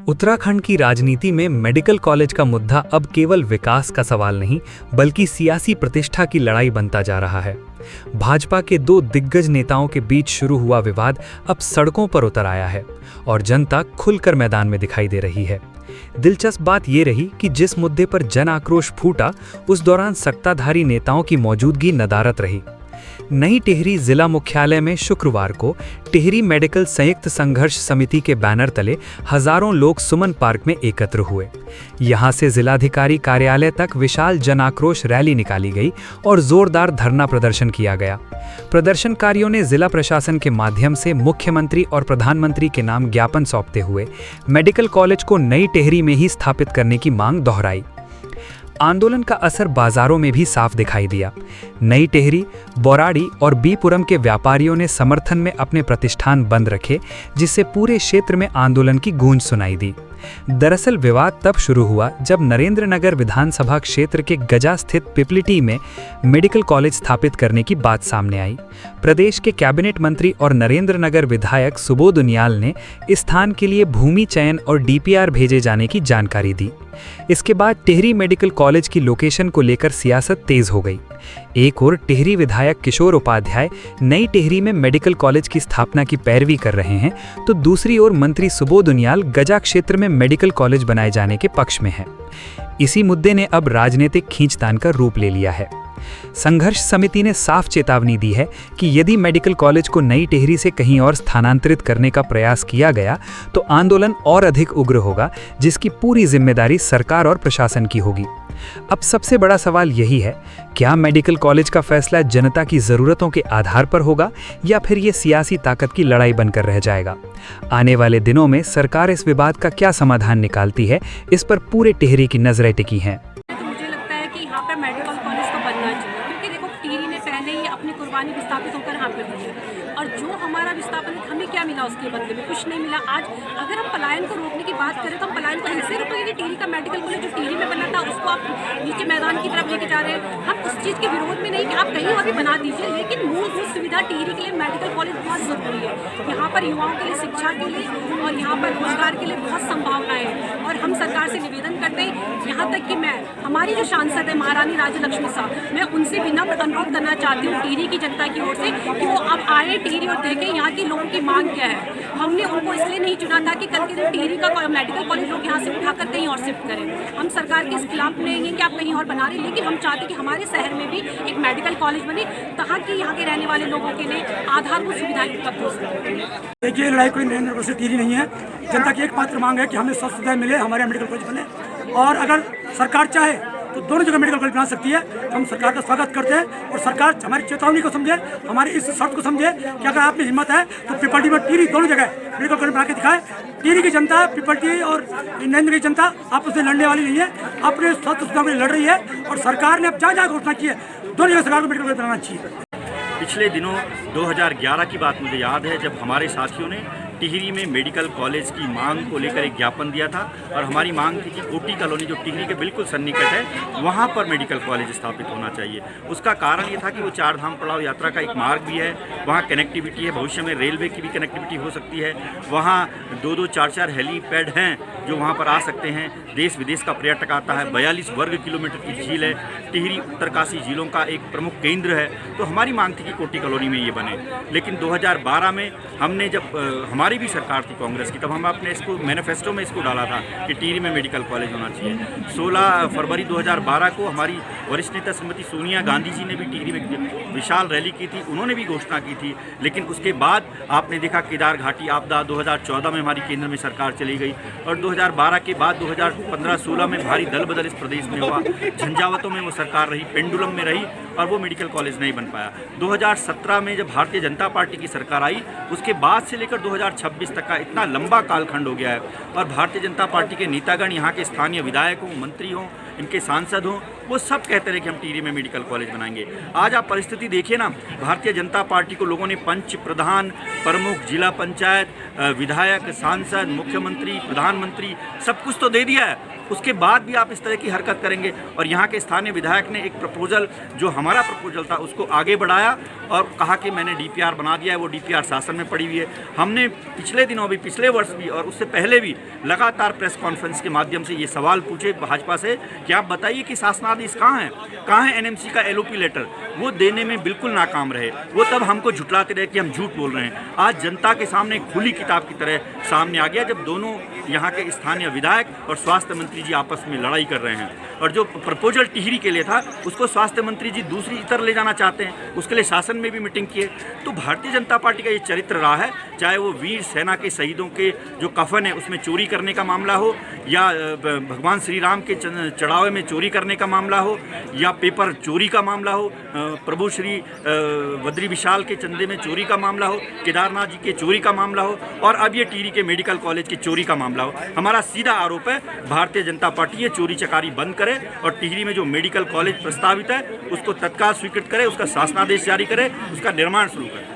उत्तराखंड की राजनीति में मेडिकल कॉलेज का मुद्दा अब केवल विकास का सवाल नहीं, बल्कि सियासी प्रतिष्ठा की लड़ाई बनता जा रहा है। भाजपा के दो दिग्गज नेताओं के बीच शुरू हुआ विवाद अब सड़कों पर उतर आया है और जनता खुलकर मैदान में दिखाई दे रही है। दिलचस्प बात यह रही कि जिस मुद्दे पर जन आक्रोश फूटा, उस दौरान सत्ताधारी नेताओं की मौजूदगी नदारद रही। नई टिहरी जिला मुख्यालय में शुक्रवार को टिहरी मेडिकल संयुक्त संघर्ष समिति के बैनर तले हजारों लोग सुमन पार्क में एकत्र हुए। यहां से जिलाधिकारी कार्यालय तक विशाल जन आक्रोश रैली निकाली गई और जोरदार धरना प्रदर्शन किया गया। प्रदर्शनकारियों ने जिला प्रशासन के माध्यम से मुख्यमंत्री और प्रधानमंत्री के नाम ज्ञापन सौंपते हुए मेडिकल कॉलेज को नई टिहरी में ही स्थापित करने की मांग दोहराई। आंदोलन का असर बाजारों में भी साफ दिखाई दिया। नई टिहरी, बोराड़ी और बीपुरम के व्यापारियों ने समर्थन में अपने प्रतिष्ठान बंद रखे, जिससे पूरे क्षेत्र में आंदोलन की गूंज सुनाई दी। दरअसल विवाद तब शुरू हुआ जब नरेंद्रनगर विधानसभा क्षेत्र के गजा स्थित पिपलिटी में मेडिकल कॉलेज स्थापित करने की बात सामने आई। प्रदेश के कैबिनेट मंत्री और नरेंद्रनगर विधायक सुबोध उनियाल ने इस स्थान के लिए भूमि चयन और डीपीआर भेजे जाने की जानकारी दी। इसके बाद टिहरी मेडिकल कॉलेज की लोकेशन को लेकर सियासत तेज हो गई। एक ओर टिहरी विधायक किशोर उपाध्याय नई टिहरी में मेडिकल कॉलेज की स्थापना की पैरवी कर रहे हैं, तो दूसरी ओर मंत्री सुबोध उनियाल गजा क्षेत्र में मेडिकल कॉलेज बनाए जाने के पक्ष में हैं। इसी मुद्दे ने अब राजनीतिक खींचतान का रूप ले लिया है। संघर्ष समिति ने साफ चेतावनी दी है कि यदि मेडिकल कॉलेज को नई टिहरी से कहीं और स्थानांतरित करने का प्रयास किया गया तो आंदोलन और अधिक उग्र होगा, जिसकी पूरी जिम्मेदारी सरकार और प्रशासन की होगी। अब सबसे बड़ा सवाल यही है, क्या मेडिकल कॉलेज का फैसला जनता की जरूरतों के आधार पर होगा या फिर ये सियासी ताकत की लड़ाई बनकर रह जाएगा? आने वाले दिनों में सरकार इस विवाद का क्या समाधान निकालती है, इस पर पूरे टिहरी की नजरें टिकी हैं। मुझे लगता है कि यहाँ पे मेडिकल कॉलेज तो बनना चाहिए, क्योंकि देखो टिहरी ने पहले ही अपनी कुर्बानी विस्थापित होकर यहाँ पे दी है और जो हमारा विस्थापन हमें क्या मिला उसके बदले में? कुछ नहीं मिला। आज अगर हम पलायन को रोकने की बात करें तो हम पलायन को ऐसे रोकेंगे कि टिहरी का मेडिकल कॉलेज जो टिहरी में बना था उसको आप नीचे मैदान की तरफ लेके जा रहे हैं। हम उस चीज़ के विरोध में नहीं कि आप कहीं और भी बना दीजिए, लेकिन मूलभूत सुविधा टिहरी के लिए मेडिकल कॉलेज बहुत ज़रूरी है। यहाँ पर युवाओं के लिए, शिक्षा के लिए और यहाँ पर रोजगार के लिए बहुत संभावनाएं हैं और हम सरकार से निवेदन करते हैं, यहाँ तक कि मैं हमारी जो सांसद है महारानी राज्य लक्ष्मी साहब, मैं उनसे विनम्र अनुरोध करना चाहती हूँ टिहरी की जनता की ओर से कि वो अब आए टिहरी और देखें यहाँ के लोगों की मांग क्या है। हमने उनको इसलिए नहीं चुना था कि कल के दिन टिहरी का मेडिकल कॉलेज लोग यहाँ से उठाकर कहीं और शिफ्ट करें। हम सरकार के इस खिलाफ नहीं हैं कि आप कहीं और बना रहे, लेकिन हम चाहते हैं कि हमारे शहर में भी एक मेडिकल कॉलेज बने ताकि यहाँ के रहने वाले लोगों के लिए आधारभूत सुविधाएं उपलब्ध हो सके। देखिए, लड़ाई कोई नरेंद्र से टिहरी नहीं है। जनता की एकमात्र मांग है कि हमें स्वास्थ्य सुविधाएं मिले, हमारे मेडिकल कॉलेज बने, और अगर सरकार चाहे तो दोनों जगह मेडिकल कॉलेज बना सकती है। तो हम सरकार का स्वागत करते हैं और सरकार हमारी चेतावनी को समझे, हमारी इस शर्त को समझे कि अगर आपकी हिम्मत है तो पिपल्टी में टिहरी दोनों जगह मेडिकल कॉलेज बना के दिखाए। टिहरी की जनता, पिपल्टी और नरेंद्र की जनता आपस में लड़ने वाली नहीं है, अपने स्वास्थ्य सुविधा में लड़ रही है और सरकार ने अब जहाँ जहाँ घोषणा की है दोनों जगह सरकार को मेडिकल कॉलेज बनाना चाहिए। पिछले दिनों 2011 की बात मुझे याद है, जब हमारे साथियों ने टिहरी में मेडिकल कॉलेज की मांग को लेकर एक ज्ञापन दिया था और हमारी मांग थी कि कोटी कॉलोनी जो टिहरी के बिल्कुल सन्निकट है वहाँ पर मेडिकल कॉलेज स्थापित होना चाहिए। उसका कारण ये था कि वो चार धाम पड़ाव यात्रा का एक मार्ग भी है, वहाँ कनेक्टिविटी है, भविष्य में रेलवे की भी कनेक्टिविटी हो सकती है, वहाँ 2-2, 4-4 हेलीपैड हैं जो वहाँ पर आ सकते हैं, देश विदेश का पर्यटक आता है, 42 वर्ग किलोमीटर की झील है, टिहरी उत्तरकाशी झीलों का एक प्रमुख केंद्र है। तो हमारी मांग थी कि कोटी कॉलोनी में ये बने, लेकिन 2012 में हमने जब हमारी भी सरकार थी कांग्रेस की, तब हम अपने इसको मैनिफेस्टो में इसको डाला था कि टिहरी में मेडिकल कॉलेज होना चाहिए। 16 फरवरी 2012 को हमारी वरिष्ठ नेता श्रीमती सोनिया गांधी जी ने भी टिहरी में विशाल रैली की थी, उन्होंने भी घोषणा की थी। लेकिन उसके बाद आपने देखा केदार घाटी आपदा 2014 में हमारी केंद्र में सरकार चली गई और 2012 के बाद 2015-16 में भारी दल बदल इस प्रदेश में हुआ, झंझावतों में वो सरकार रही, पेंडुलम में रही और वो मेडिकल कॉलेज नहीं बन पाया। 2017 में जब भारतीय जनता पार्टी की सरकार आई, उसके बाद से लेकर 2026 तक का इतना लंबा कालखंड हो गया है और भारतीय जनता पार्टी के नेतागण, यहाँ के स्थानीय विधायक हों, मंत्री हों, इनके सांसद हों, वो सब कहते रहे कि हम टिहरी में मेडिकल कॉलेज बनाएंगे। आज आप परिस्थिति देखिए ना, भारतीय जनता पार्टी को लोगों ने पंच, प्रधान, प्रमुख, जिला पंचायत, विधायक, सांसद, मुख्यमंत्री, प्रधानमंत्री सब कुछ तो दे दिया है, उसके बाद भी आप इस तरह की हरकत करेंगे। और यहाँ के स्थानीय विधायक ने एक प्रपोजल, जो हमारा प्रपोजल था, उसको आगे बढ़ाया और कहा कि मैंने डीपीआर बना दिया है, वो डीपीआर शासन में पड़ी हुई है। हमने पिछले दिनों भी, पिछले वर्ष भी और उससे पहले भी लगातार प्रेस कॉन्फ्रेंस के माध्यम से ये सवाल पूछे भाजपा से कि आप बताइए कि शासनादेश कहाँ है एनएमसी का एलओपी लेटर। वो देने में बिल्कुल नाकाम रहे। वो तब हमको झुठलाते रहे कि हम झूठ बोल रहे हैं। आज जनता के सामने खुली किताब की तरह सामने आ गया, जब दोनों यहाँ के स्थानीय विधायक और स्वास्थ्य मंत्री जी आपस में लड़ाई कर रहे हैं। और जो प्रपोजल टिहरी के लिए था, उसको स्वास्थ्य मंत्री जी दूसरी तरफ ले जाना चाहते हैं, उसके लिए शासन में भी मीटिंग किए। तो भारतीय जनता पार्टी का ये चरित्र रहा है, चाहे वो वीर सेना के शहीदों के जो कफन है उसमें चोरी करने का मामला हो, या भगवान श्री राम के चढ़ावे में चोरी करने का मामला हो, या पेपर चोरी का मामला हो, प्रभु श्री बद्री विशाल के चंदे में चोरी का मामला हो, केदारनाथ जी के चोरी का मामला हो, और अब ये टिहरी के मेडिकल कॉलेज की चोरी का मामला हो। हमारा सीधा आरोप है भारतीय जनता पार्टी ये चोरी चकारी बंद करे और टिहरी में जो मेडिकल कॉलेज प्रस्तावित है उसको तत्काल स्वीकृत करे, उसका शासनादेश जारी करे, उसका निर्माण शुरू करे।